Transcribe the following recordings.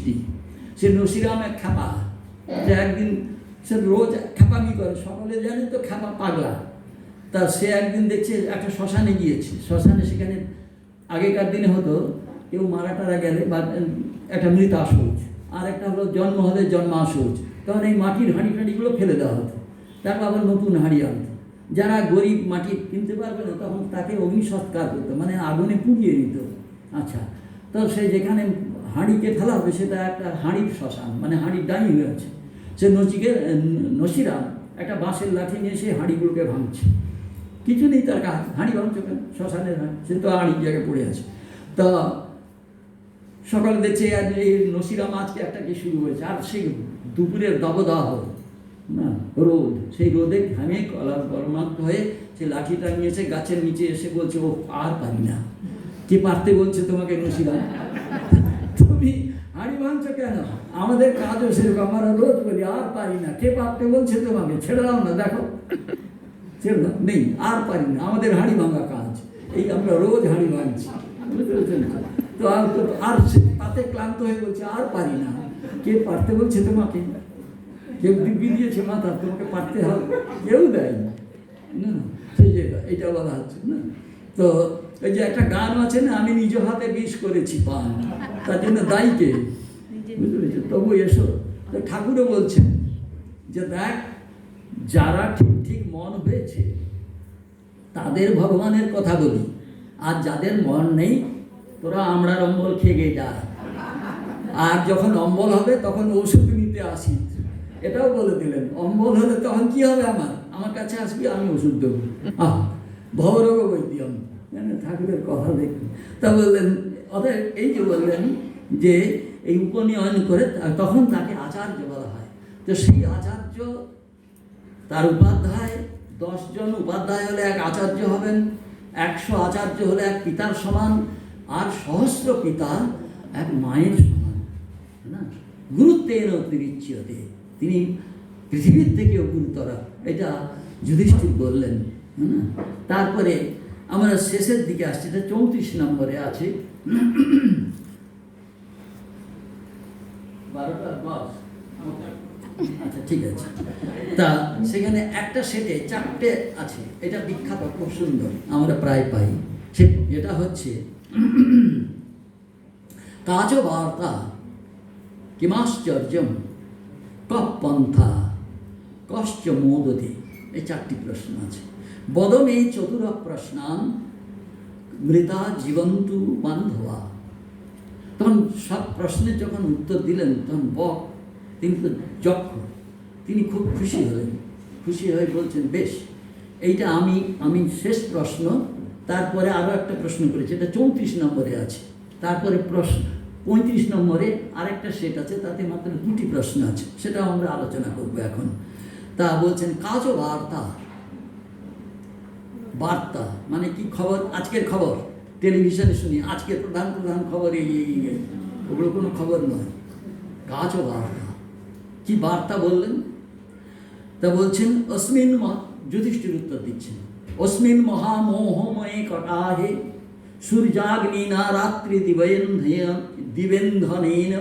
মিষ্টি। সে নসিরাম এক খ্যাপা, যে একদিন সে রোজ খ্যাপামি করে, সকলে জানে তো খ্যাপা পাগলা। তা সে একদিন দেখছে একটা শ্মশানে গিয়েছে, শ্মশানে সেখানে আগেকার দিনে হতো কেউ মারা টারা গেলে বা একটা মৃত আসৌচ, আর একটা হলো জন্ম হলে জন্মাসৌচ, তখন এই মাটির হাঁড়ি টাড়িগুলো ফেলে দেওয়া হতো, তারপর আবার নতুন হাঁড়ি আনতো। যারা গরিব মাটি কিনতে পারবে না তখন তাকে অগ্নি সৎকার করতো, মানে আগুনে পুড়িয়ে দিত। আচ্ছা, তো সে যেখানে হাঁড়িকে ফেলা হবে সেটা একটা হাঁড়ির শ্মশান, মানে হাঁড়ির ডাইনি হয়ে আছে। সে নসিরাম একটা বাঁশের লাঠি নিয়ে সেই হাঁড়িগুলোকে ভাঙছে, কিছু নেই তার কাজ, হাঁড়ি ভাঙছে কেন, শ্মশানের হাঁড়ি, সে তো হাঁড়ির জায়গায় পড়ে আছে। তা সকালে দেখছে এই নসিরাম আজকে একটা কি শুরু হয়েছে, আর সেই দুপুরের দাবদাহ না রোদ, সেই রোদে ঘামে গরমাক্ত হয়ে সে লাঠিটা নিয়েছে, গাছের নিচে এসে বলছে, ও আর পারি না। কে পারতে বলছে তোমাকে নসিরাম? তুমি হাঁড়ি ভাঙছো কেন? আমাদের কাজও সেরকম, আমরা রোজ বলি আর পারি না। কে পারতে বলছে তোমাকে? ছেড়ে দাও না, দেখো ছেড়ে দাও, নেই আর পারি না, আমাদের হাঁড়ি ভাঙা কাজ, এই আমরা রোজ হাঁড়ি ভাঙছি, বুঝতে পেরেছেন? তো আর তাতে ক্লান্ত হয়ে বলছে আর পারি না। কে পারতে বলছে তোমাকে? কেউ দিব্যি দিয়েছে মাথা, তোমাকে পারতে হবে? কেউ দেয়নি না, সেই যে এটা বলা হচ্ছে না। তো এই যে একটা গান আছে না, আমি নিজ হাতে বিষ করেছি পান, তার জন্য দায়ীকে, বুঝতে পেরেছো? তবু এসো। তো ঠাকুরও বলছেন যে দেখ, যারা ঠিক ঠিক মন হয়েছে তাদের ভগবানের কথা বলি, আর যাদের মন নেই তোরা আমরার অম্বল খেয়ে গিয়ে যা, আর যখন অম্বল হবে তখন ওষুধ নিতে আসি। এটাও বলে দিলেন, অম্বল হলে তখন কি হবে, আমার কাছে আসবি, আমি ওষুধ দেবো। ভবরোগ বৈদ্যম, ঠাকুরের কথা দেখুন। তা বললেন, অতএব এই যে বললেন যে এই উপনয়ন করে তখন তাকে আচার্য বলা হয়। তো সেই আচার্য, তার উপাধ্যায় 10 জন উপাধ্যায় হলে এক আচার্য হবেন, 100 আচার্য হলে এক পিতার সমান, আর সহস্র পিতা এক মায়ের সমান না। গুরুত্বের অতিরিচ্যতে, তিনি পৃথিবীর থেকেও গুরুতর, এটা যুধিষ্ঠির বললেন না। তারপরে আমরা শেষের দিকে আসছি, এটা 34 নম্বরে আছে, 12টা 10। আচ্ছা ঠিক আছে। তা সেখানে একটা সেটে 4টে আছে, এটা বিখ্যাত, খুব সুন্দর, আমরা প্রায় পাই। সে এটা হচ্ছে কাচ বার্তা কিমাশ্চর্যম কপন্থা কশ্চ মোদতে, এই 4টি প্রশ্ন আছে। বদমে চতুর প্রশ্নান মৃতা জীবন্তু বান্ধবা। তখন সব প্রশ্নের যখন উত্তর দিলেন তখন বক, তিনি তো যক্ষ, তিনি খুব খুশি হলেন, খুশি হয়ে বলছেন বেশ, এইটা আমি শেষ প্রশ্ন, তারপরে আরও একটা প্রশ্ন করেছি, এটা 34 নম্বরে আছে। তারপরে প্রশ্ন 35 নম্বরে আরেকটা সেট আছে, তাতে মাত্র 2টি প্রশ্ন আছে, সেটাও আমরা আলোচনা করবো এখন। তা বলছেন কাজ বার্তা, বার্তা মানে কি, খবর, আজকের খবর টেলিভিশনে শুনি, আজকের প্রধান খবর এই, ওগুলো কোনো খবর নয়। কাজ বার্তা, কি বার্তা বললেন? তা বলছেন অস্মিন, যুধিষ্ঠির উত্তর দিচ্ছেন, অস্মিন মহামোহময়ে কটাহে সূর্যাগ্নিনা রাত্রি দিবেন্ধনেন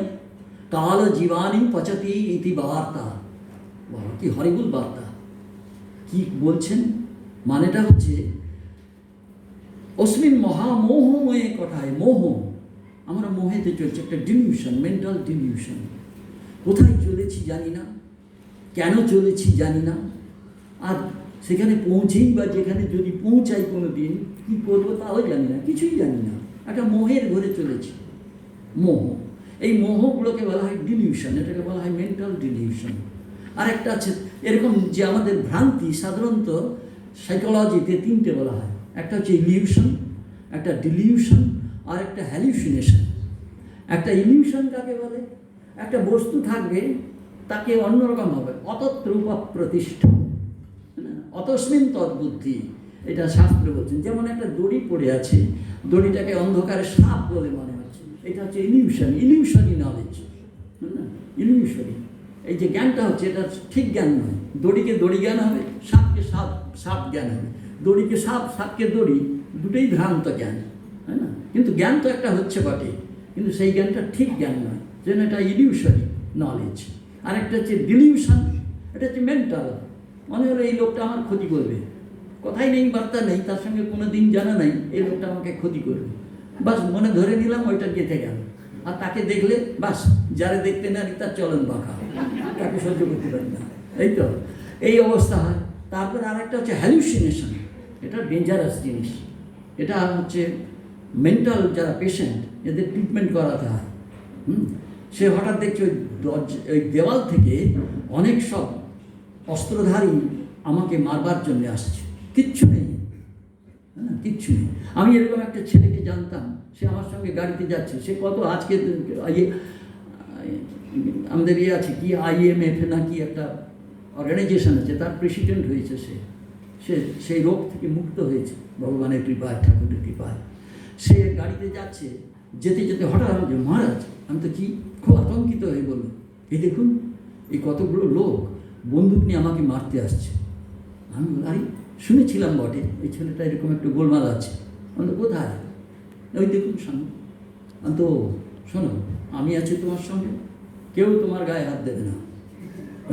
কাল জীবানি পচতি ইতি বার্তা। কি হরিবুল বার্তা, কি বলছেন? মানেটা হচ্ছে অস্মিন মহামোহময়ে কটায়, মোহ, আমরা মোহেতে চলছে, একটা ডিলিউশন, মেন্টাল ডিলিউশন। কোথায় চলেছি জানি না, কেন চলেছি জানি না, আর সেখানে পৌঁছেই বা যেখানে যদি পৌঁছাই কোনো দিন কী করবো তাও জানি না, কিছুই জানি না, একটা মোহের ঘরে চলেছি। মোহ, এই মোহগুলোকে বলা হয় ডিলিউশন, এটাকে বলা হয় মেন্টাল ডিলিউশন। আর একটা আছে এরকম যে আমাদের ভ্রান্তি, সাধারণত সাইকোলজিতে 3টে বলা হয়, একটা হচ্ছে ইলিউশন, একটা ডিলিউশন, আর একটা হ্যালুসিনেশন। একটা ইলিউশন কাকে বলে? একটা বস্তু থাকবে, তাকে অন্যরকম হবে, অতত্রূপ প্রতিষ্ঠা, অতস্মিন তদ্বুদ্ধি, এটা শাস্ত্র বলছেন। যেমন একটা দড়ি পড়ে আছে, দড়িটাকে অন্ধকারে সাপ বলে মনে হচ্ছে, এটা হচ্ছে ইলিউশন, ইলিউশনই নলেজ, ইলিউশনই। এই যে জ্ঞানটা হচ্ছে এটা ঠিক জ্ঞান নয়, দড়িকে দড়ি জ্ঞান হবে, সাপকে সাপ জ্ঞান হবে, দড়িকে সাপ, সাপকে দড়ি, দুটোই ভ্রান্ত জ্ঞান, তাই না? কিন্তু জ্ঞান তো একটা হচ্ছে বটে, কিন্তু সেই জ্ঞানটা ঠিক জ্ঞান নয়, যেন এটা ইলিউশনারি নলেজ। আরেকটা হচ্ছে ডিলিউশন, এটা হচ্ছে মেন্টাল, মনে হলো এই লোকটা আমার ক্ষতি করবে, কথাই নেই বার্তা নেই, তার সঙ্গে কোনো দিন জানা নাই এই লোকটা আমাকে ক্ষতি করবে, বাস মনে ধরে নিলাম, ওইটা গেঁথে গেল। আর তাকে দেখলে বাস যারা দেখতে না তার চলন বাঁকা, তাকে সহ্য করতে পারি না, এই তো এই অবস্থা হয়। তারপর আরেকটা হচ্ছে হ্যালুসিনেশন, এটা ডেঞ্জারাস জিনিস। এটা হচ্ছে মেন্টাল যারা পেশেন্ট এদের ট্রিটমেন্ট করাতে হয়। সে হঠাৎ দেখছে ওই দেওয়াল থেকে অনেক সব অস্ত্রধারী আমাকে মারবার জন্য আসছে, কিচ্ছু নেই, হ্যাঁ কিচ্ছু নেই। আমি এরকম একটা ছেলেকে জানতাম, সে আমার সঙ্গে গাড়িতে যাচ্ছে, সে কত আজকে আমাদের ইয়ে আছে কি IMF না কি একটা অর্গানাইজেশন আছে, তার প্রেসিডেন্ট হয়েছে, সে সেই রোগ থেকে মুক্ত হয়েছে ভগবানের কৃপায়, ঠাকুরের কৃপায়। সে গাড়িতে যাচ্ছে, যেতে যেতে হঠাৎ আমাকে মহারাজ, আমি তো কি খুব আতঙ্কিত হয়ে বলল, এই দেখুন এই কতগুলো লোক বন্দুক নিয়ে আমাকে মারতে আসছে। আমি আরে শুনেছিলাম বটে এই ছেলেটা এরকম একটু গোলমাল আছে, আমি তো কোথায়, ওই দেখুন সামনে। আমি তো শোনো, আমি আছি তোমার সঙ্গে, কেউ তোমার গায়ে হাত দেবে না,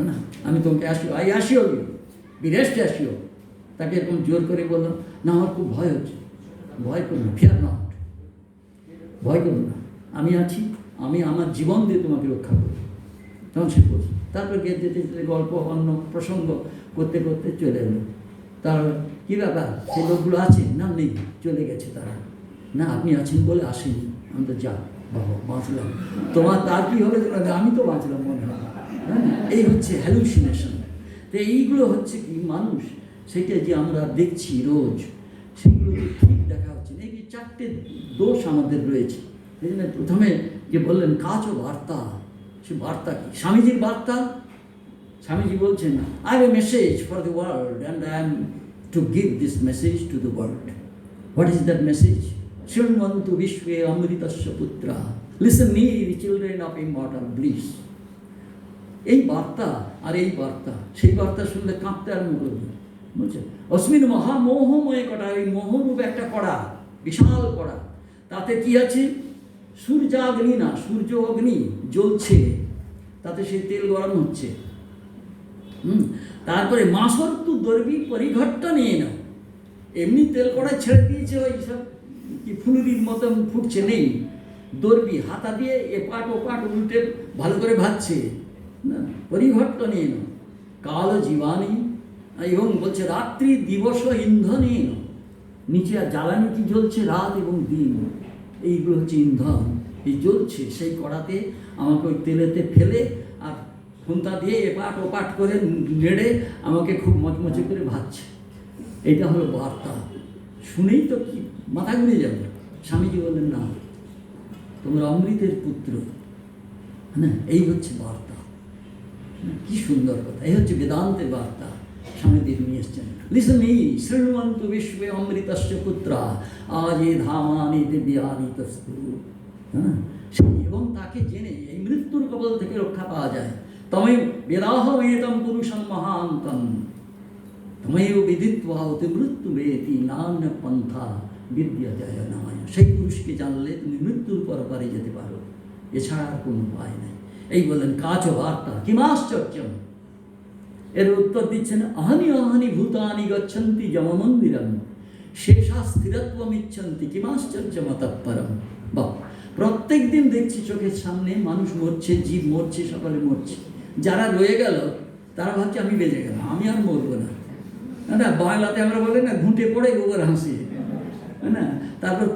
না আমি তোমাকে আসিও বিরেস্টে আসিও। তাকে এরকম জোর করে বললাম, না আমার খুব ভয় হচ্ছে। ভয় করো না, ফিয়ার নট, ভয় করো না, আমি আছি, আমি আমার জীবন দিয়ে তোমাকে রক্ষা করব। তখন সে বলছে, তারপর যেতে যেতে গল্প অন্য প্রসঙ্গ করতে করতে চলে এলো। তার কী ব্যাপার, সেই লোকগুলো আছে না, নেই, চলে গেছে তারা, না আপনি আছেন বলে আসেনি। আমি তো যা বাবা বাঁচলাম, তোমার তার কী হলে আমি তো বাঁচলাম মনে হয়। হ্যাঁ, এই হচ্ছে হ্যালুসিনেশন। তো এইগুলো হচ্ছে কি মানুষ সেটা যে আমরা দেখছি রোজ, সেগুলো ঠিক দেখা হচ্ছে না। এই যে চারটে দোষ আমাদের রয়েছে। এই জন্য প্রথমে যে বললেন কাজ ও বার্তা, সে বার্তা কি? স্বামীজির বার্তা, স্বামীজি বলছেন I have a message for the world and I am to give this message to the world. What is that message? শৃণ্বন্তু বিশ্বে অমৃতস্য পুত্রা, listen me children of immortal bliss. এই বার্তা আর এই বার্তা, সেই বার্তা শুনলে কাঁপতে আরম্ভ করবে, বুঝছেন? অস্মিন মহামোহময় কড়া, ওই মোহরূপ একটা কড়া, বিশাল কড়া, তাতে কি আছে? সূর্যাগ্নি না, সূর্য অগ্নি জ্বলছে, তাতে সেই তেল গরম হচ্ছে। তারপরে মাসর্তু দর্বি পরিঘট্ট নিয়ে না, এমনি তেল কড়াই ছেড়ে দিয়েছে, ওই সব কি ফুলুরির মতন ফুটছে, নেই, দর্বি হাতা দিয়ে এপাট ওপাট উল্টে ভালো করে ভাজছে না, পরিঘট্ট নিয়ে না, কাল জীবানী, এবং বলছে রাত্রি দিবস ইন্ধনে, নিচে আর জ্বালানি কি জ্বলছে, রাত এবং দিন, এইগুলো হচ্ছে ইন্ধন, এই জ্বলছে সেই কড়াতে, আমাকে ওই তেলেতে ফেলে আর খুন্তা দিয়ে এপাট ওপাট করে নেড়ে আমাকে খুব মচমচে করে ভাজছে। এটা হলো বার্তা। শুনেই তো কি মাথা ঘুরে যাবে। স্বামীজি বললেন না, তোমরা অমৃতের পুত্র, হ্যাঁ এই হচ্ছে বার্তা। কি সুন্দর কথা, এই হচ্ছে বেদান্তের বার্তা। স্বামীজি নিয়ে এসছেন, লিসন ই শৃণ্বন্তু বিশ্বে অমৃতস্য পুত্রা, আজ এ ধামানি দিব্যানি তস্তু। হ্যাঁ, এবং তাকে জেনে এই মৃত্যুর কবল থেকে রক্ষা পাওয়া যায়। তমেব বেদাহমেতম পুরুষং মহান্তম, তমেব বিদিত্বা অতি মৃত্যু বেতি নান্য পন্থা বিদ্যা জয় নামায়। সেই পুরুষকে জানলে তুমি মৃত্যুর পরপারে যেতে পারো, এছাড়া আর কোনো উপায় নেই। এই বললেন কাচ বার্তা কিমাশ্চর্যম। এর উত্তর দিচ্ছেন আহানি আহানি ভূতানি গচ্ছন্তি যমমন্দিরম শেষা স্থিরত্বম ইচ্ছন্তি কিমাশ্চর্যমতঃপরম। বা প্রত্যেক দিন দেখছি চোখের সামনে মানুষ মরছে, জীব মরছে, সকালে মরছে। যারা রয়ে গেল তারা ভাবছে আমি বেঁচে গেলাম, আমি আর মরবো না। না, বাংলাতে আমরা বলি না, ঘুঁটে পড়ে গোবর হাসি, না, তারপর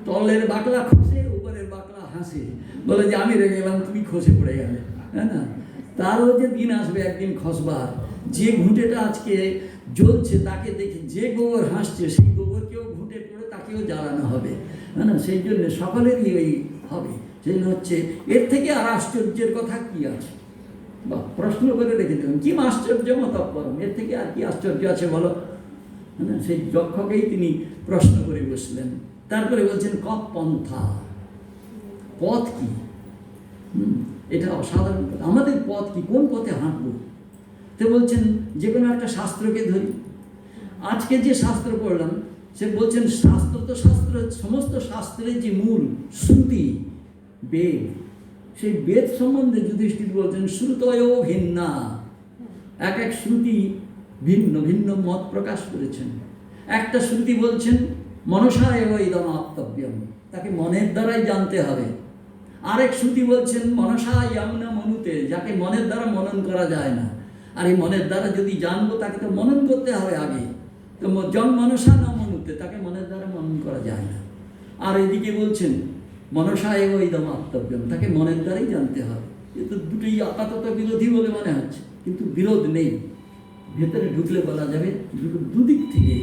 তলের বাকলা খসে, উপরের বাকলা হাসে, বলে যে আমি রেগে গেলাম, তুমি খসে পড়ে গেলে, হ্যাঁ না। তারও যে দিন আসবে একদিন খসবার, যে ঘুঁটেটা আজকে জ্বলছে তাকে দেখে যে গোবর হাসছে, সেই গোবরকেও ঘুঁটে পড়ে তাকেও জ্বালানো হবে, হ্যাঁ না। সেই জন্য সকলেরই ওই হবে। সেই হচ্ছে এর থেকে আর আশ্চর্যের কথা কি আছে? বা প্রশ্ন করে রেখে দেবেন, কি আশ্চর্য মতঃপরম, এর থেকে আর কি আশ্চর্য আছে বলো, হ্যাঁ না। সেই যক্ষকেই তিনি প্রশ্ন করে বসলেন। তারপরে বলছেন কপ পন্থা, পথ কি? এটা অসাধারণ কথা। আমাদের পথ কি, কোন পথে হাঁটবো? তো বলছেন যে কোনো একটা শাস্ত্রকে ধরি। আজকে যে শাস্ত্র পড়লাম, সে বলছেন শাস্ত্র তো শাস্ত্র, সমস্ত শাস্ত্রের যে মূল শ্রুতি বেদ, সেই বেদ সম্বন্ধে যুধিষ্ঠির বলছেন শ্রুতয় ভিন্না, এক এক শ্রুতি ভিন্ন ভিন্ন মত প্রকাশ করেছেন। একটা শ্রুতি বলছেন মনসা এব ইদম আপ্তব্যম, তাকে মনের দ্বারাই জানতে হবে। আরেক শ্রুতি বলছেন মনসা ইয়ামনা মনুতে, যাকে মনের দ্বারা মনন করা যায় না। আর এই মনের দ্বারা যদি জানবো তাকে তো মনন করতে হবে আগে, তো জন মনসা না মনুতে, তাকে মনের দ্বারা মনন করা যায় না। আর এদিকে বলছেন মনসা এব ইদম আপ্তব্যম, তাকে মনের দ্বারাই জানতে হবে। এ তো দুটোই আপাতত বিরোধী বলে মনে হচ্ছে, কিন্তু বিরোধ নেই। ভেতরে ঢুকলে বলা যাবে দুটো দুদিক থেকে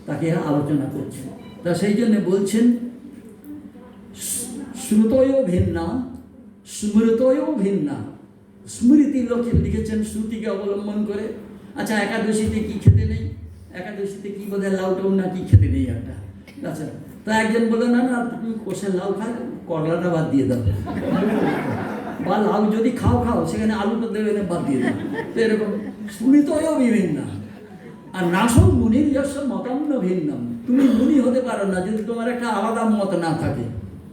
তাকে আলোচনা করছে। তা সেই জন্য বলছেন শ্রুতয় ভিন্না স্মৃতয় ভিন্না। স্মৃতি লোকে লিখেছেন শ্রুতিকে অবলম্বন করে। আচ্ছা, একাদশীতে কি খেতে নেই, একাদশীতে কি বোধ হয় লাউটাও না কি খেতে নেই একটা। আচ্ছা, তা একজন বলে না না তুমি কোষের লাউ খায়, করলাটা বাদ দিয়ে দাও, বা লাউ যদি খাও খাও সেখানে আলুটা দেবে না, বাদ দিয়ে দাও। তো এরকম স্মৃতয় বিভিন্ন। আর নাসং মুনির যশ মতান্ন ভিন্নম, তুমি মুনি হতে পারো না যদি তোমার একটা আলাদা মত না থাকে,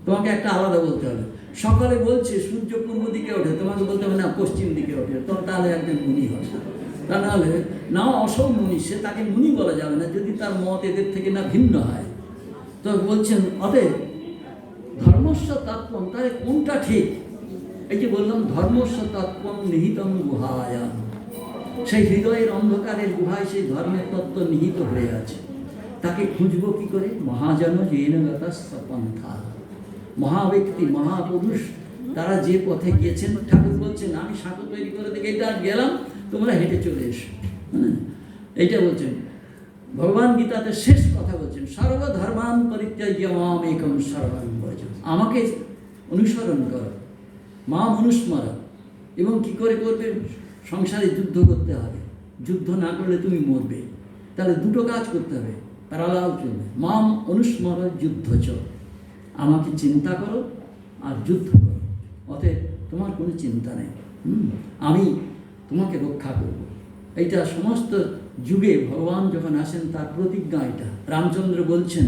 তোমাকে একটা আলাদা বলতে হবে। সকালে বলছে সূর্য পূর্ব দিকে ওঠে, তোমাকে বলতে হবে না পশ্চিম দিকে ওঠে, তখন তাহলে একজন মুনি হবে। তা নাহলে না অসৌ মুনি, সে তাকে মুনি বলা যাবে না যদি তার মত এদের থেকে না ভিন্ন হয়। তো বলছেন অতএব ধর্মস্ব তত্ত্বম, তাহলে কোনটা ঠিক? এই যে বললাম ধর্মস্ব তত্ত্বম নিহিতম গুহায়াম, সেই হৃদয়ের অন্ধকারের গুহায় সেই ধর্মের তত্ত্ব নিহিত হয়ে আছে। তাকে খুঁজবো কি করে? মহাজন জেন গতঃপন্থা, মহাব্যক্তি মহাপুরুষ তারা যে পথে গিয়েছেন। ঠাকুর বলছেন আমি সাঁকো তৈরি করে দেখে এটা গেলাম, তোমরা হেঁটে চলে এসো। হ্যাঁ, এইটা বলছেন ভগবান গীতাতে শেষ কথা বলছেন সর্বধর্মান পরিত্যাজ্য মাম একম শরণং ব্রজ, আমাকে অনুসরণ করো, মাম অনুস্মর। এবং কি করে করবে? সংসারে যুদ্ধ করতে হবে, যুদ্ধ না করলে তুমি মরবে। তাহলে দুটো কাজ করতে হবে, প্যারালাল চলবে। মাম অনুস্মর যুদ্ধ চ, আমাকে চিন্তা করো আর যুদ্ধ করো। অতএব তোমার কোনো চিন্তা নেই, আমি তোমাকে রক্ষা করব। এইটা সমস্ত যুগে ভগবান যখন আসেন তার প্রতিজ্ঞা এটা। রামচন্দ্র বলছেন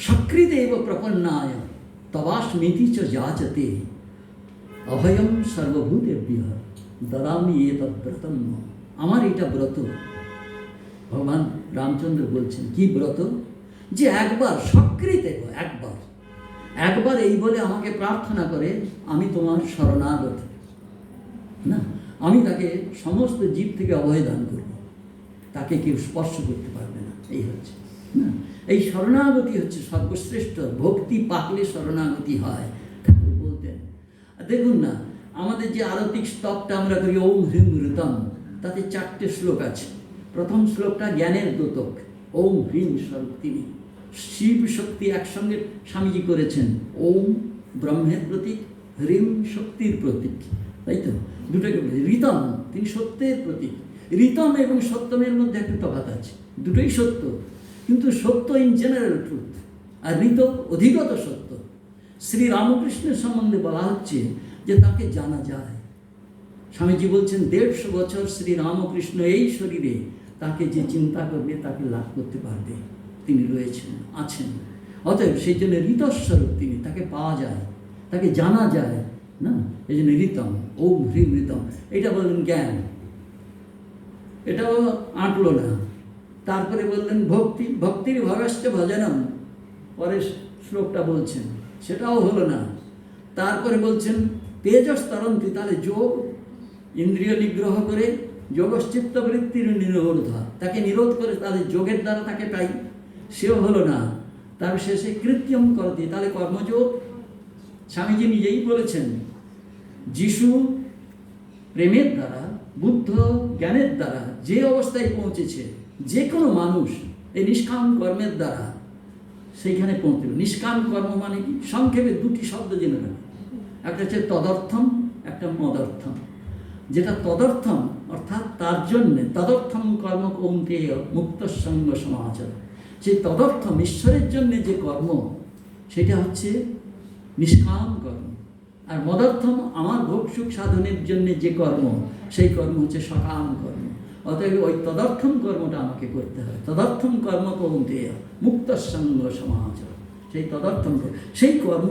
সকৃতে এব প্রপন্নায় তবাস্মিতি চ যাচতে অভয়ম সর্বভূতেভ্যঃ দদামি এতব্রতম। আমার এটা ব্রত। ভগবান রামচন্দ্র বলছেন কি ব্রত? যে একবার সকৃতে, একবার এই বলে আমাকে প্রার্থনা করে আমি তোমার শরণাগত না, আমি তাকে সমস্ত জীব থেকে অভয় দান করব, তাকে কেউ স্পর্শ করতে পারবে না। এই হচ্ছে না, এই শরণাগতি হচ্ছে সর্বশ্রেষ্ঠ। ভক্তি পাকলে শরণাগতি হয়, ঠাকুর বলতেন। দেখুন না, আমাদের যে আরতিক স্তবটা আমরা করি ওম হ্রিম ঋতম, তাতে 4টে শ্লোক আছে। প্রথম শ্লোকটা জ্ঞানের দ্যোতক, ওম হ্রিম স্বরূপ তিনি, শিব শক্তি একসঙ্গে স্বামীজি করেছেন। ওম ব্রহ্মের প্রতীক, হ্রিম শক্তির প্রতীক, তাই তো? দুটোকে ঋতম, তিনি সত্যের প্রতীক। ঋতম এবং সত্যমের মধ্যে একটা তফাৎ আছে, দুটোই সত্য, কিন্তু সত্য ইন জেনারেল ট্রুথ, আর ঋত অধিগত সত্য। শ্রী রামকৃষ্ণের সম্বন্ধে বলা হচ্ছে যে তাকে জানা যায়। স্বামীজি বলছেন 150 বছর শ্রী রামকৃষ্ণ এই শরীরে, তাকে যে চিন্তা করবে তাকে লাভ করতে পারবে, তিনি রয়েছেন, আছেন। অতএব সেই জন্য ঋতস্বরূপ তিনি, তাকে পাওয়া যায়, তাকে জানা যায় না, এই জন্য ঋতম, ওম হ্রিম ঋতম। এটা বললেন জ্ঞান, এটাও আঁটলো না। তারপরে বললেন ভক্তি, ভক্তির ভগস্য ভজনম, পরের শ্লোকটা বলছেন, সেটাও হলো না। তারপরে বলছেন তেজস তরন্তি, তাহলে যোগ, ইন্দ্রিয় নিগ্রহ করে যোগশ্চিত্ত বৃত্তির নিরোধ, তাকে নিরোধ করে তাহলে যোগের দ্বারা তাকে পাই, সেও হলো না। তার শেষে কৃত্যম করতি, তাহলে কর্মযোগ। স্বামীজি নিজেই বলেছেন যিশু প্রেমের দ্বারা, বুদ্ধ জ্ঞানের দ্বারা যে অবস্থায় পৌঁছেছে যে কোনো মানুষ এই নিষ্কাম কর্মের দ্বারা সেইখানে পৌঁছবে। নিষ্কাম কর্ম মানে কি? সংক্ষেপে 2টি শব্দ জেনে নেবে, একটা হচ্ছে তদর্থম, একটা মদর্থম। যেটা তদর্থম অর্থাৎ তার জন্যে, তদর্থম কর্ম কৌন্তেয় মুক্ত সঙ্গ সমাচার, সেই তদর্থম ঈশ্বরের জন্যে যে কর্ম সেটা হচ্ছে নিষ্কাম কর্ম। আর মদর্থম আমার ভোগ সুখ সাধনের জন্য যে কর্ম, সেই কর্ম হচ্ছে সকাম কর্ম। অতএব ওই তদর্থম কর্মটা আমাকে করতে হয়। তদর্থম কর্ম কৌন্তেয় মুক্ত সঙ্গ সমাচার, সেই তদর্থম, সেই কর্ম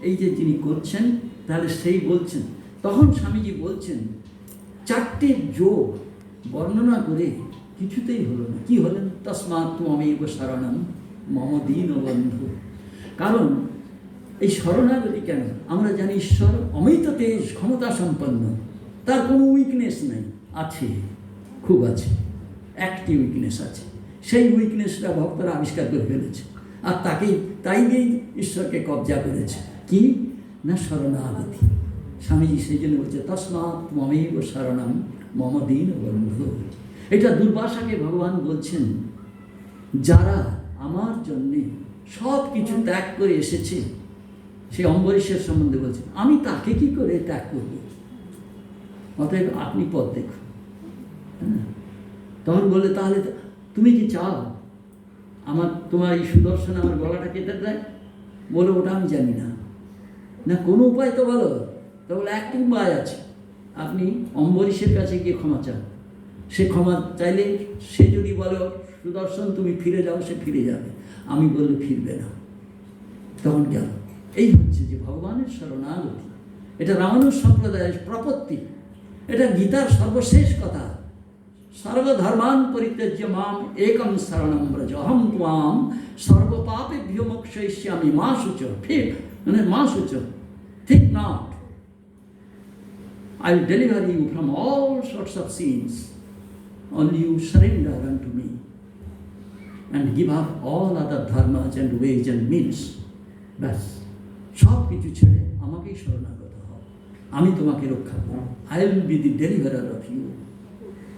এই যে যিনি করছেন, তাহলে সেই বলছেন, তখন স্বামীজি বলছেন 4টে যোগ বর্ণনা করে কিছুতেই হলো না। কি হলেন? তস্মাৎ ত্বমেব শরণম মম দীনবন্ধু। কারণ এই শরণাগতি কেন? আমরা জানি ঈশ্বর অমিত তেজ, ক্ষমতা সম্পন্ন, তার কোনো উইকনেস নেই। আছে, খুব আছে, একটি উইকনেস আছে। সেই উইকনেসটা ভক্তরা আবিষ্কার করে ফেলেছে, আর তাই দিয়েই ঈশ্বরকে কবজা করেছে। কি না? শরণাগতি। স্বামীজি সেই জন্য বলছে তস্মাৎ ত্বমেব শরণম মম দীনবন্ধু। এটা দুর্বাসাকে ভগবান বলছেন, যারা আমার জন্যে সব কিছু ত্যাগ করে এসেছে, সে অম্বরীশের সম্বন্ধে বলছেন, আমি তাকে কি করে ত্যাগ করব? অতএব আপনি পথ দেখুন। তখন বলে, তাহলে তুমি কি চাও তোমার এই সুদর্শন আমার গলাটা কেটে দেয়? বলে, ওটা আমি জানি না। না, কোনো উপায় তো বলো। তো বলে, একটি উপায় আছে, আপনি অম্বরীশের কাছে গিয়ে ক্ষমা চান। সে ক্ষমা চাইলে, সে যদি বলো সুদর্শন তুমি ফিরে যাও, সে ফিরে যাবে। আমি বললে ফিরবে না। তখন গেল। এই হচ্ছে যে ভগবানের শরণাগতি। এটা রামানুজ সম্প্রদায়ের প্রপত্তি। এটা গীতার সর্বশেষ কথা। সর্বধর্মান পরিত্যজ্য মাম একম শরণম ব্রজ অহম ত্বাম সর্বপাপেভ্যো মোক্ষয়িষ্যামি মা শুচ। মা শুচ, think not, I will deliver you from all sorts of sins, only you surrender unto me and give up all other dharmas and ways and means. ব্যাস, সব কিছু ছেড়ে আমাকেই শরণাগত হও, আমি তোমাকে রক্ষা করব। I will be the deliverer of you.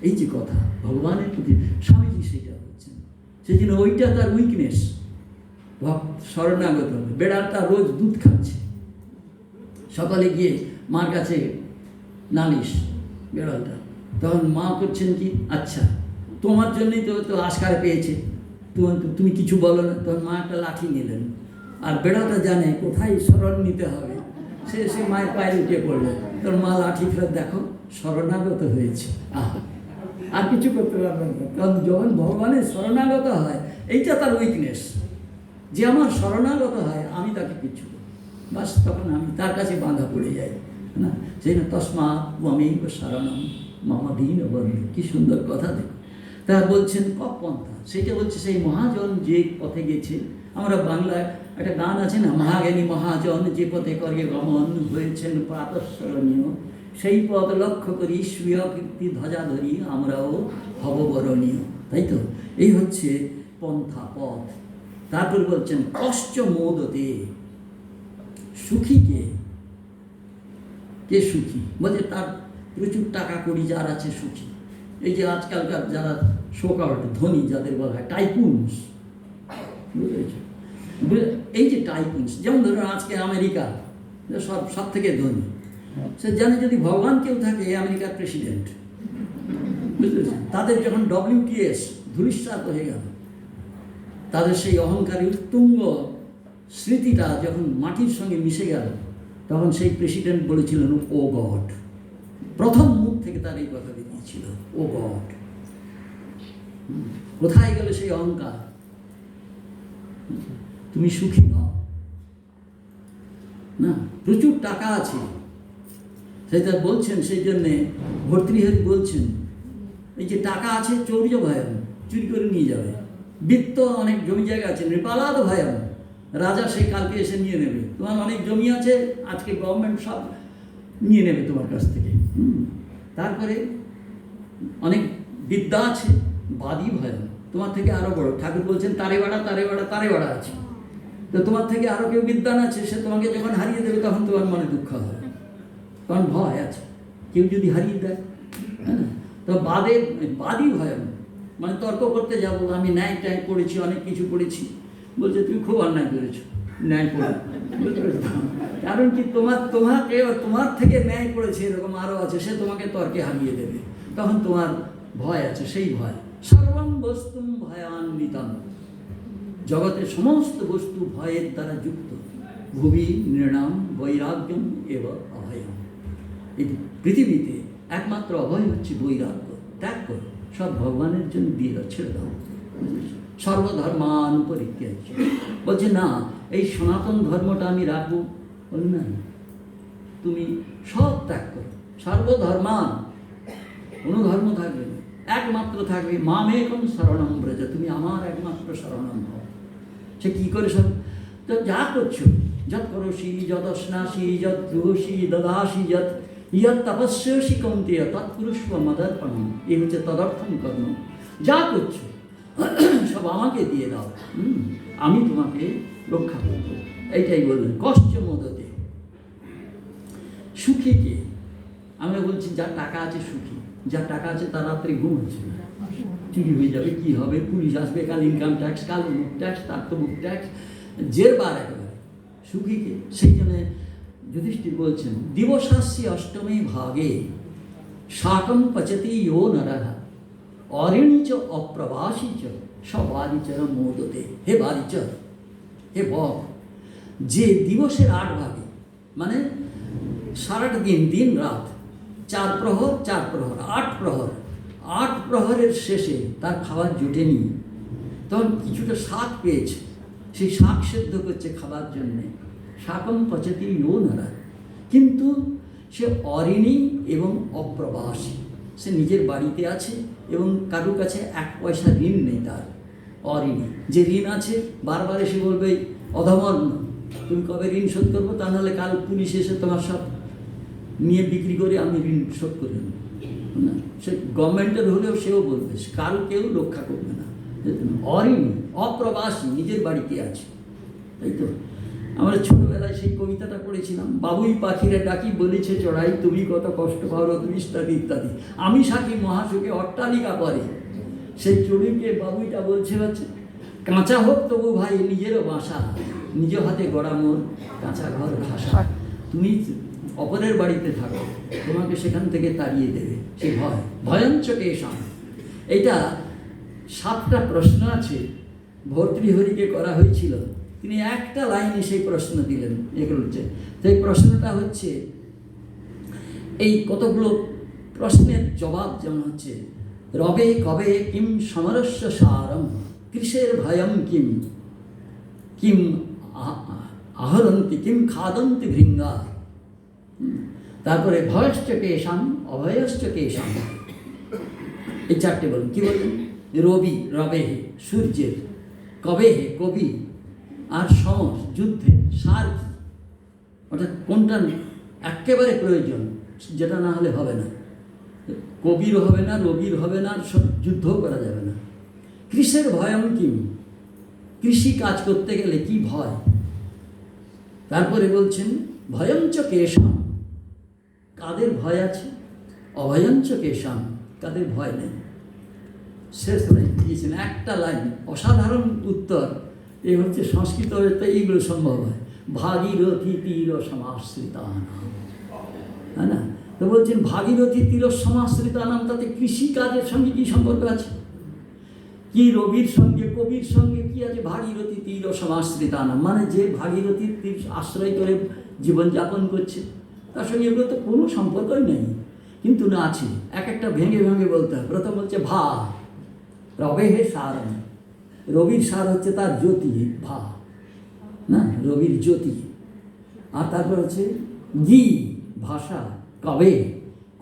এই যে কথা ভগবানের প্রতি স্বামীজি সেটা বলছেন। সেই জন্য ওইটা তার উইকনেস। শরণাগত হবে। বেড়ালটা রোজ দুধ খাচ্ছে, সকালে গিয়ে মার কাছে নালিশ বেড়ালটা। তখন মা করছেন কি, আচ্ছা তোমার জন্যই তো আশকার পেয়েছে, তুমি কিছু বলো না। তখন মা একটা লাঠি নিলেন, আর বেড়ালটা জানে কোথায় শরণ নিতে হবে, সে মায়ের পায়ে উঠে পড়লো। তোর মা লাঠি ফেরত, দেখো শরণাগত হয়েছে। আর কিছু করতে পারবে না। কারণ যখন ভগবানের শরণাগত হয়, এইটা তার উইকনেস, যে আমার শরণাগত হয় আমি তাকে কিছু, বাস তখন আমি তার কাছে বাঁধা পড়ে যাই না। সেই না তস্মাৎ ত্বমেব শরণম মম দীনবন্ধু। কি সুন্দর কথা দেখো। তা বলছেন পথপন্থা, সেটা বলছে সেই মহাজন যে পথে গেছে। আমরা বাংলায় একটা গান আছে না, মহাজ্ঞানী মহাজন যে পথে করে গমন হয়েছেন প্রাতঃস্মরণীয়, সেই পথ লক্ষ্য করি স্বীয় কীর্তি ধ্বজা ধরি আমরাও হব বরণীয়। তাই তো, এই হচ্ছে পন্থা, পথ। তারপর বলছেন কশ্চ মোদতে। সুখী কে সুখী? বলছে তার প্রচুর টাকা কড়ি যার আছে সুখী। এই যে আজকালকার যারা শোকাউট ধনী যাদের বলা হয় টাইকুনস, বুঝেছো? এই যে টাইকুনস, যেমন ধরুন আজকে আমেরিকা সব থেকে ধনী, সে জানে যদি ভগবান কেউ থাকে আমেরিকার প্রেসিডেন্ট, বুঝতে পেরেছেন? তাদের যখন WTS ধূলিসাৎ হয়ে গেল, তাদের সেই অহংকারী উত্তুঙ্গ স্মৃতিটা যখন মাটির সঙ্গে মিশে গেল, তখন সেই প্রেসিডেন্ট বলেছিলেন ও গড। প্রথম মুখ থেকে তার এই কথা বেরিয়েছিল, ও গড। কোথায় গেল সেই অহংকার? তুমি সুখী নও না, প্রচুর টাকা আছে, সেটা বলছেন। সেই জন্যে ভর্তৃহরি বলছেন, এই যে টাকা আছে চৌর্য ভয়ম, চুরি করে নিয়ে যাবে। বিত্ত অনেক জমি জায়গা আছে, নৃপালাদ ভয়ম, রাজা সেই কালকে এসে নিয়ে নেবে। তোমার অনেক জমি আছে, আজকে গভর্নমেন্ট সব নিয়ে নেবে তোমার কাছ থেকে। তারপরে অনেক বিদ্যা আছে, বাদী ভয়ম, তোমার থেকে আরো বড়। ঠাকুর বলছেন তারে বাড়া আছে, তো তোমার থেকে আরো কেউ বিদ্বান আছে, সে তোমাকে যখন হারিয়ে দেবে তখন তোমার মনে দুঃখ হবে, কারণ ভয় আছে কেউ যদি হারিয়ে দেয়। হ্যাঁ, তো বাদী ভয়ম মানে তর্ক করতে যাবো, আমি ন্যায় ট্যায় পড়েছি, অনেক কিছু পড়েছি। বলছে তুমি খুব অন্যায় করেছো, ন্যায় পড়ে। বুঝতে পেরেছো? কারণ কি তোমার থেকে ন্যায় পড়েছে এরকম আরও আছে, সে তোমাকে তর্কে হারিয়ে দেবে, তখন তোমার ভয় আছে। সেই ভয় সর্বং বস্তুম ভয়ান্বিতম, জগতের সমস্ত বস্তু ভয়ের দ্বারা যুক্ত। ভুবি নৃণাম বৈরাগ্যম এব অভয়ম। এই পৃথিবীতে একমাত্র অভয় হচ্ছে বৈরাগ্য। ত্যাগ করো, সব ভগবানের জন্য দিয়ে দাও, ছেড়ে দাও। সর্বধর্মান পরিত্যাজ্য। বলছে না, এই সনাতন ধর্মটা আমি রাখবো, বললেন না, তুমি সব ত্যাগ করো, সর্বধর্মান, কোনো ধর্ম থাকবে না, একমাত্র থাকবে মামেকম শরণম ব্রজ, তুমি আমার একমাত্র শরণম হও। সে কী করে সব তো যা করছো, যৎ করোসি যদস্নাসি যৎ গৃহসি দদাসি যৎ ইয়ৎ তপস্যসি কৌন্তেয় তৎপুরুষ্ব মদর্পণম, এই হচ্ছে তদর্থম কর্ম। যা করছো সব আমাকে দিয়ে দাও, আমি তোমাকে রক্ষা করবো। এইটাই বললেন। কষ্ট মদতে সুখী কে? আমরা বলছি যার টাকা আছে সুখী, যার টাকা আছে তার রাত্রে ঘুম হচ্ছে না, চুরি হয়ে যাবে, কি হবে, পুলিশ আসবে, কাল ইনকাম ট্যাক্স, কাল মুখ ট্যাক্স, তার তো মুখ ট্যাক্স, জেরবার একেবারে। সুখীকে সেই জন্য যুধিষ্ঠির বলছেন দিবসাস্য অষ্টমী ভাগে শাকম পচতি ইয়ো নরঃ অরিণী চ অপ্রবাসী চ সবারিচর মোদতে। হে বারিচর, হে বক, যে দিবসের 8 ভাগে, মানে সারাটা দিন, দিন রাত, 4 প্রহর 4 প্রহর, 8 প্রহর, 8 প্রহরের শেষে তার খাবার জোটেনি, তখন কিছুটা শাক পেয়েছে, সেই শাক সেদ্ধ করছে খাবার জন্যে। শাকম পচতি ইয়ো নরঃ, কিন্তু সে অরিণী এবং অপ্রবাসী, সে নিজের বাড়িতে আছে এবং কারোর কাছে 1 পয়সা ঋণ নেই তার। অরিণী, যে ঋণ আছে বারবার এসে বলবে অধমর্ণ, তুমি কবে ঋণ শোধ করবো, তা নাহলে কাল পুলিশ এসে তোমার সব নিয়ে বিক্রি করে আমি ঋণ শোধ করে নেব না। সে গভর্নমেন্টের হলেও সেও বলবে, কারো কেউ রক্ষা করবে না। অরিণী, অপ্রবাসী, নিজের বাড়িতে আছে। তাই তো আমরা ছোটবেলায় সেই কবিতাটা পড়েছিলাম, বাবুই পাখিরা ডাকি বলেছে চড়াই, তুমি কত কষ্ট পাও রতু ইত্যাদি ইত্যাদি। আমি সাকি মহাসুখে অট্টালিকা করে, সেই চড়ুইকে বাবুইটা বলছে হচ্ছে কাঁচা হোক তবু ভাই নিজেরও বাসা, নিজ হাতে গড়া মোর কাঁচা ঘর ভাষা। তুমি অপরের বাড়িতে থাকো, তোমাকে সেখান থেকে তাড়িয়ে দেবে সে ভয়। ভয়ঞ্চকে এসাম, এইটা 7টা প্রশ্ন আছে, ভর্তৃহরিকে করা হয়েছিল, তিনি একটা লাইনে সেই প্রশ্ন দিলেন। এগুলো হচ্ছে, সেই প্রশ্নটা হচ্ছে এই কতগুলো প্রশ্নের জবাব, যেমন হচ্ছে রবে কবে কিম সমরস্য সারম কৃষের ভয়ম কিম কিম আহরন্তি কিম খাদন্তি ভৃঙ্গা। তারপরে ভয়শ্চ কেশাম অভয়শ্চ কেশাম, এই 4টে বলুন। কি বললেন? রবি, রবে হে সূর্যের, কবে হে কবি, আর সমস যুদ্ধে, সার কি, অর্থাৎ কোনটা একেবারে প্রয়োজন, যেটা না হলে হবে না, কবির হবে না, রবির হবে না, সব যুদ্ধও করা যাবে না। কৃষের ভয়ম কিম, কৃষি কাজ করতে গেলে কি ভয়। তারপরে বলছেন ভয়ঞ্চ কেশাম, কাদের ভয় আছে, অভয়ঞ্চ কেশাম, কাদের ভয় নেই। শেষ লাইন দিয়েছেন, একটা লাইন, অসাধারণ উত্তর। এই হচ্ছে সংস্কৃত, এইগুলো সম্ভব হয়। ভাগীরথী তীর সমাশ্রিতানাম, হ্যাঁ না? তো বলছেন ভাগীরথী তীর সমাশ্রিতানাম, তাতে কৃষিকাজের সঙ্গে কি সম্পর্ক আছে? কি রবির সঙ্গে কবির সঙ্গে কি আছে? ভাগীরথী তীর সমাশ্রিতানাম, মানে যে ভাগীরথীর তীর আশ্রয় করে জীবনযাপন করছে, তার সঙ্গে এগুলো তো কোনো সম্পর্কই নেই, কিন্তু না আছে। এক একটা ভেঙে ভেঙে বলতে হয়। প্রথম হচ্ছে ভা, রবে হে সার, রবির সার হচ্ছে তার জ্যোতি, ভা না, রবির জ্যোতি। আর তারপর হচ্ছে গি, ভাষা, কবে,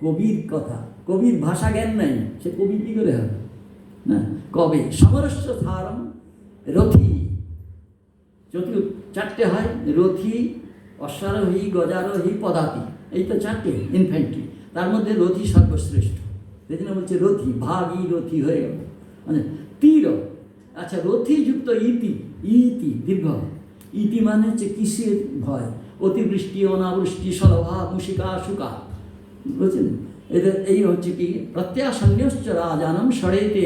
কবির কথা, কবির ভাষা জ্ঞান নাই, সে কবি কী করে হবে না। কবে সমরস্য সারম রথি, চতুর্থ 4টে হয়, রথি, অশ্বারোহী, গজারোহী, পদাতি, এই তো 4টে ইনফ্যান্ট্রি, তার মধ্যে রথি সর্বশ্রেষ্ঠ। সেই জন্য বলছে রথি, ভাগী রথি হয়ে গেল, মানে তীর। আচ্ছা, রথি যুক্ত ইতি, ইতি দীর্ঘ, ইতি মানে হচ্ছে কিসের ভয়, অতিবৃষ্টি, অনাবৃষ্টি, সলভা, মুশিকা, শুকা, বুঝছেন? এদের এই হচ্ছে কি প্রত্যাসন্ন্যশ্চ রাজানম ষড়েতে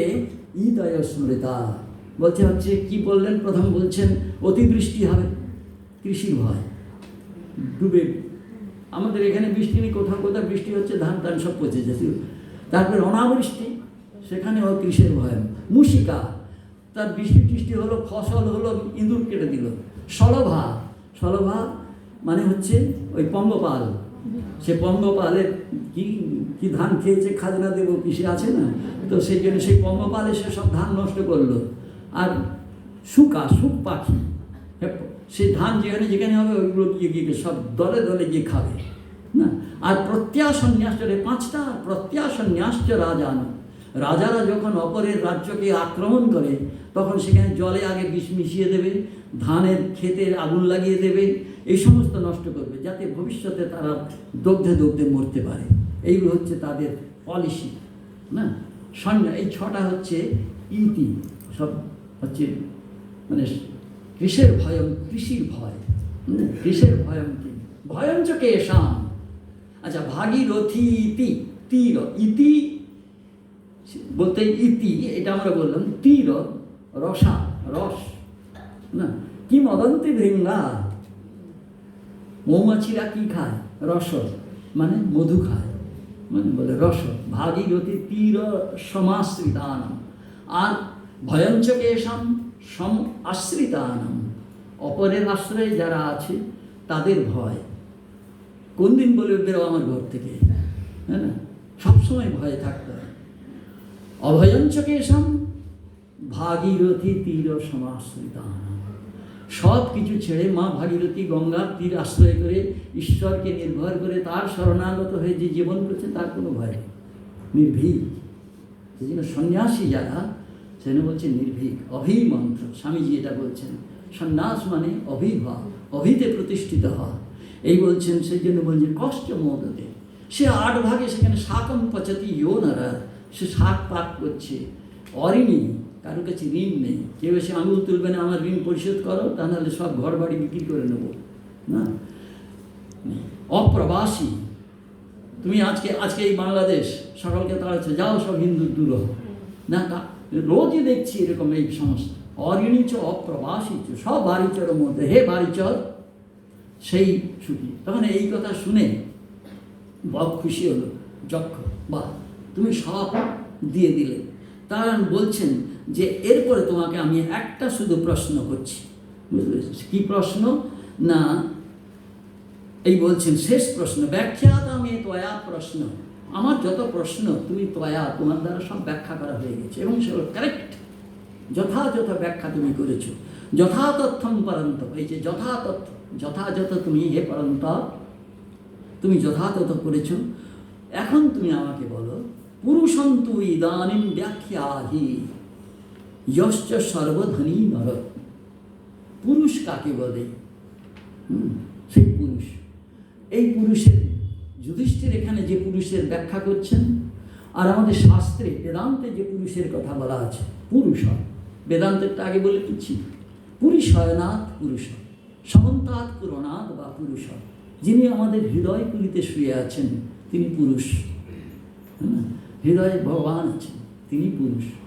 ইদয় স্মৃতা। বলছে হচ্ছে কি বললেন, প্রথম বলছেন অতিবৃষ্টি হবে, কৃষির ভয়, ডুবে। আমাদের এখানে বৃষ্টি নেই, কোথাও কোথাও বৃষ্টি হচ্ছে, ধান টান সব পচে যাচ্ছে। তারপরে অনাবৃষ্টি, সেখানেও কৃষির ভয়। মুশিকা, তার বৃষ্টি টিষ্টি হলো, ফসল হলো, ইঁদুর কেটে দিল। সলভা, সলভা মানে হচ্ছে ওই পঙ্গপাল, সে পঙ্গপালের কি কি ধান খেয়েছে, খাজনা দেবো কৃষি আছে না, তো সেই জন্য সেই পঙ্গপাল এসে সব ধান নষ্ট করলো। আর শুকা, শুক পাখি, সেই ধান যেখানে যেখানে হবে ওইগুলো গিয়ে গিয়ে সব দলে দলে গিয়ে খাবে না। আর প্রত্যাসন্ন্যাসরে 5টা প্রত্যাসন্ন্যাশ্চ রাজান, রাজারা যখন অপরের রাজ্যকে আক্রমণ করে তখন সেখানে জলে আগে বিষ মিশিয়ে দেবে, ধানের ক্ষেতের আগুন লাগিয়ে দেবে, এই সমস্ত নষ্ট করবে যাতে ভবিষ্যতে তারা দগ্ধে দগ্ধে মরতে পারে। এইগুলো হচ্ছে তাদের পলিসি না। এই 6টা হচ্ছে ইতি, সব হচ্ছে মানে কৃষির ভয়ম, কৃষির ভয়, কৃষির ভয়ম কি ভয়ঞ্চকে এসাম। আচ্ছা, ভাগীরথী ইতি, তীর ইতি বলতে ইতি এটা আমরা বললাম, তীর রসা রস না। কি মদন্তি ভৃঙ্গা, মৌমাছিরা কি খায়? রস, মানে মধু খায়, মানে বলে রস। ভাগীরথী তীর সমাশ্রিতানাম। আর ভয়ঞ্চকে এসাম সম আশ্রিতানাম, অপরের আশ্রয়ে যারা আছে তাদের ভয়। কোন দিন বলে বেরো আমার ঘর থেকে, হ্যাঁ না, সবসময় ভয়ে থাকতে হয়। অভয়ঞ্চকে এসাম ভাগীরথী তীর সমাশ্রিতানাম, সব কিছু ছেড়ে মা ভাগীরথী গঙ্গার তীর আশ্রয় করে ঈশ্বরকে নির্ভর করে তার শরণাগত হয়ে যে জীবন করছে তার কোনো ভয় নেই, নির্ভীক। সেই জন্য সন্ন্যাসী যারা সেজন্য বলছে নির্ভীক, অভিমন্ত্র। স্বামীজি এটা বলছেন, সন্ন্যাস মানে অভিভাব, অভিতে প্রতিষ্ঠিত হওয়া। এই বলছেন, সেই জন্য বলছেন কষ্ট মোদতে। সে 8 ভাগে সেখানে শাকম পচতি ইয়ো নারা, সে শাক পাক করছে, অঋণী, কারোর কাছে ঋণ নেই। কেউ এসে আঙুল তুলবে না আমার ঋণ পরিশোধ করো, তা নাহলে সব ঘর বাড়ি বিক্রি করে নেবো না। অপ্রবাসী, তুমি আজকে এই বাংলাদেশ সকলকে তাড়াচ্ছে, যাও সব হিন্দু দূর না, রোজই দেখছি এরকম এই সমস্ত। অঋণী চ অপ্রবাসী চ, সব বাড়িচরের মধ্যে, হে বাড়িচর সেই সুখী। তখন এই কথা শুনে বক খুশি হলো, যক্ষ, বাহ তুমি সব দিয়ে দিলে। তারা বলছেন যে এরপরে তোমাকে আমি একটা শুধু প্রশ্ন করছি, বুঝতে পেরেছি? কি প্রশ্ন না, এই বলছেন শেষ প্রশ্ন, ব্যাখ্যাত আমি তয়া প্রশ্ন, আমার যত প্রশ্ন তুমি তয়া, তোমার দ্বারা সব ব্যাখ্যা করা হয়ে গেছে এবং সেগুলো কারেক্ট, যথাযথ ব্যাখ্যা তুমি করেছো। যথাতথ্যম পরন্ত, এই যে যথাতথ্য, যথাযথ তুমি হে পরন্ত তুমি যথাযথ করেছো। এখন তুমি আমাকে বলো, পুরুষন্তু ইদানিম ব্যাখ্যাহি যশ্চ সর্বধনী নর। পুরুষ কাকে বলে? সেই পুরুষ, এই পুরুষের যুধিষ্ঠির এখানে যে পুরুষের ব্যাখ্যা করছেন, আর আমাদের শাস্ত্রে বেদান্তে যে পুরুষের কথা বলা আছে, পুরুষ। বেদান্তেরটা আগে বলে দিচ্ছি, পুরুষয়নাথ পুরুষ, সমন্তাৎ পুরনাথ বা পুরুষ, যিনি আমাদের হৃদয় পুরীতে শুয়ে আছেন তিনি পুরুষ। হ্যাঁ, হৃদয়ে ভগবান আছেন তিনি পুরুষ।